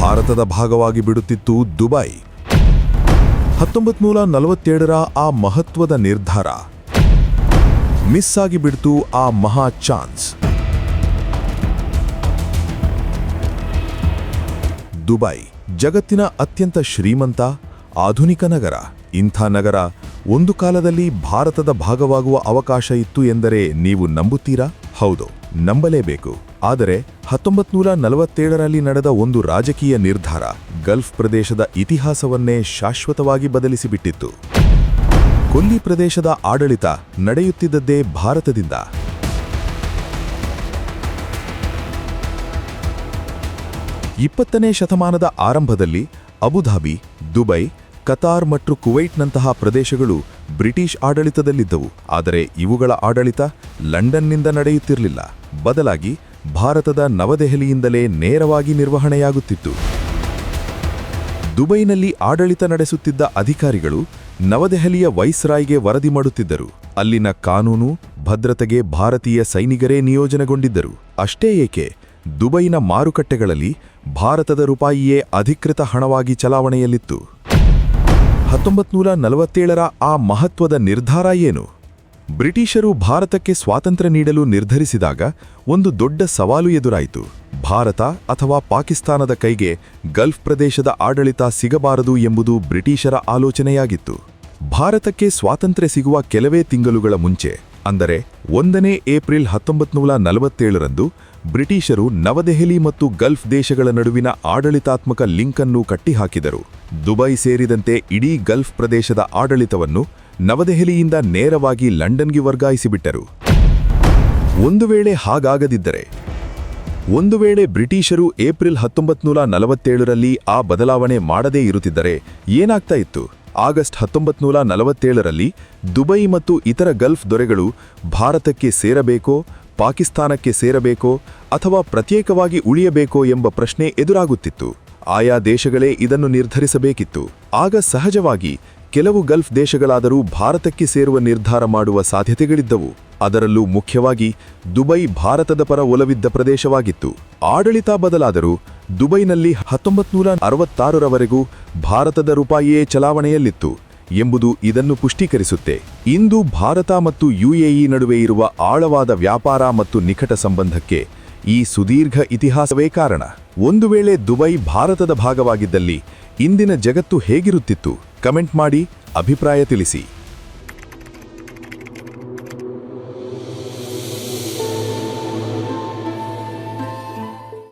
ಭಾರತದ ಭಾಗವಾಗಿ ಬಿಡುತ್ತಿತ್ತು ದುಬೈ. 1947ರ ಆ ಮಹತ್ವದ ನಿರ್ಧಾರ ಮಿಸ್ ಆಗಿಬಿಡ್ತು. ಆ ಮಹಾ ಚಾನ್ಸ್. ದುಬೈ ಜಗತ್ತಿನ ಅತ್ಯಂತ ಶ್ರೀಮಂತ ಆಧುನಿಕ ನಗರ. ಇಂಥ ನಗರ ಒಂದು ಕಾಲದಲ್ಲಿ ಭಾರತದ ಭಾಗವಾಗುವ ಅವಕಾಶ ಇತ್ತು ಎಂದರೆ ನೀವು ನಂಬುತ್ತೀರಾ? ಹೌದು, ನಂಬಲೇಬೇಕು. ಆದರೆ 1947ರಲ್ಲಿ ನಡೆದ ಒಂದು ರಾಜಕೀಯ ನಿರ್ಧಾರ ಗಲ್ಫ್ ಪ್ರದೇಶದ ಇತಿಹಾಸವನ್ನೇ ಶಾಶ್ವತವಾಗಿ ಬದಲಿಸಿಬಿಟ್ಟಿತ್ತು. ಕೊಲ್ಲಿ ಪ್ರದೇಶದ ಆಡಳಿತ ನಡೆಯುತ್ತಿದ್ದದ್ದೇ ಭಾರತದಿಂದ. 20ನೇ ಶತಮಾನದ ಆರಂಭದಲ್ಲಿ ಅಬುಧಾಬಿ, ದುಬೈ, ಕತಾರ್ ಮತ್ತು ಕುವೈಟ್ನಂತಹ ಪ್ರದೇಶಗಳು ಬ್ರಿಟಿಷ್ ಆಡಳಿತದಲ್ಲಿದ್ದವು. ಆದರೆ ಇವುಗಳ ಆಡಳಿತ ಲಂಡನ್ನಿಂದ ನಡೆಯುತ್ತಿರಲಿಲ್ಲ. ಬದಲಾಗಿ ಭಾರತದ ನವದೆಹಲಿಯಿಂದಲೇ ನೇರವಾಗಿ ನಿರ್ವಹಣೆಯಾಗುತ್ತಿತ್ತು. ದುಬೈನಲ್ಲಿ ಆಡಳಿತ ನಡೆಸುತ್ತಿದ್ದ ಅಧಿಕಾರಿಗಳು ನವದೆಹಲಿಯ ವೈಸ್ರಾಯ್ಗೆ ವರದಿ ಮಾಡುತ್ತಿದ್ದರು. ಅಲ್ಲಿನ ಕಾನೂನು ಭದ್ರತೆಗೆ ಭಾರತೀಯ ಸೈನಿಕರೇ ನಿಯೋಜನೆಗೊಂಡಿದ್ದರು. ಅಷ್ಟೇ ಏಕೆ, ದುಬೈನ ಮಾರುಕಟ್ಟೆಗಳಲ್ಲಿ ಭಾರತದ ರೂಪಾಯಿಯೇ ಅಧಿಕೃತ ಹಣವಾಗಿ ಚಲಾವಣೆಯಲ್ಲಿತ್ತು. 1947ರ ಆ ಮಹತ್ವದ ನಿರ್ಧಾರ ಏನು? ಬ್ರಿಟಿಷರು ಭಾರತಕ್ಕೆ ಸ್ವಾತಂತ್ರ್ಯ ನೀಡಲು ನಿರ್ಧರಿಸಿದಾಗ ಒಂದು ದೊಡ್ಡ ಸವಾಲು ಎದುರಾಯಿತು. ಭಾರತ ಅಥವಾ ಪಾಕಿಸ್ತಾನದ ಕೈಗೆ ಗಲ್ಫ್ ಪ್ರದೇಶದ ಆಡಳಿತ ಸಿಗಬಾರದು ಎಂಬುದು ಬ್ರಿಟಿಷರ ಆಲೋಚನೆಯಾಗಿತ್ತು. ಭಾರತಕ್ಕೆ ಸ್ವಾತಂತ್ರ್ಯ ಸಿಗುವ ಕೆಲವೇ ತಿಂಗಳುಗಳ ಮುಂಚೆ, ಅಂದರೆ 1ನೇ ಏಪ್ರಿಲ್ 1947ರಂದು ಬ್ರಿಟಿಷರು ನವದೆಹಲಿ ಮತ್ತು ಗಲ್ಫ್ ದೇಶಗಳ ನಡುವಿನ ಆಡಳಿತಾತ್ಮಕ ಲಿಂಕ್ ಅನ್ನು ಕಟ್ಟಿಹಾಕಿದರು. ದುಬೈ ಸೇರಿದಂತೆ ಇಡೀ ಗಲ್ಫ್ ಪ್ರದೇಶದ ಆಡಳಿತವನ್ನು ನವದೆಹಲಿಯಿಂದ ನೇರವಾಗಿ ಲಂಡನ್ಗೆ ವರ್ಗಾಯಿಸಿಬಿಟ್ಟರು. ಒಂದು ವೇಳೆ ಹಾಗಾಗದಿದ್ದರೆ, ಒಂದು ವೇಳೆ ಬ್ರಿಟಿಷರು ಏಪ್ರಿಲ್ 1947ರಲ್ಲಿ ಆ ಬದಲಾವಣೆ ಮಾಡದೇ ಇರುತ್ತಿದ್ದರೆ ಏನಾಗ್ತಾ ಇತ್ತು? ಆಗಸ್ಟ್ 1947ರಲ್ಲಿ ದುಬೈ ಮತ್ತು ಇತರ ಗಲ್ಫ್ ದೊರೆಗಳು ಭಾರತಕ್ಕೆ ಸೇರಬೇಕೋ, ಪಾಕಿಸ್ತಾನಕ್ಕೆ ಸೇರಬೇಕೋ ಅಥವಾ ಪ್ರತ್ಯೇಕವಾಗಿ ಉಳಿಯಬೇಕೋ ಎಂಬ ಪ್ರಶ್ನೆ ಎದುರಾಗುತ್ತಿತ್ತು. ಆಯಾ ದೇಶಗಳೇ ಇದನ್ನು ನಿರ್ಧರಿಸಬೇಕಿತ್ತು. ಆಗ ಸಹಜವಾಗಿ ಕೆಲವು ಗಲ್ಫ್ ದೇಶಗಳಾದರೂ ಭಾರತಕ್ಕೆ ಸೇರುವ ನಿರ್ಧಾರ ಮಾಡುವ ಸಾಧ್ಯತೆಗಳಿದ್ದವು. ಅದರಲ್ಲೂ ಮುಖ್ಯವಾಗಿ ದುಬೈ ಭಾರತದ ಪರ ಒಲವಿದ್ದ ಪ್ರದೇಶವಾಗಿತ್ತು. ಆಡಳಿತ ಬದಲಾದರೂ ದುಬೈನಲ್ಲಿ 1966ರವರೆಗೂ ಭಾರತದ ರೂಪಾಯಿಯೇ ಚಲಾವಣೆಯಲ್ಲಿತ್ತು ಎಂಬುದು ಇದನ್ನು ಪುಷ್ಟೀಕರಿಸುತ್ತೆ. ಇಂದು ಭಾರತ ಮತ್ತು UAE ನಡುವೆ ಇರುವ ಆಳವಾದ ವ್ಯಾಪಾರ ಮತ್ತು ನಿಕಟ ಸಂಬಂಧಕ್ಕೆ ಈ ಸುದೀರ್ಘ ಇತಿಹಾಸವೇ ಕಾರಣ. ಒಂದು ವೇಳೆ ದುಬೈ ಭಾರತದ ಭಾಗವಾಗಿದ್ದಲ್ಲಿ ಇಂದಿನ ಜಗತ್ತು ಹೇಗಿರುತ್ತಿತ್ತು? ಕಮೆಂಟ್ ಮಾಡಿ, ಅಭಿಪ್ರಾಯ ತಿಳಿಸಿ.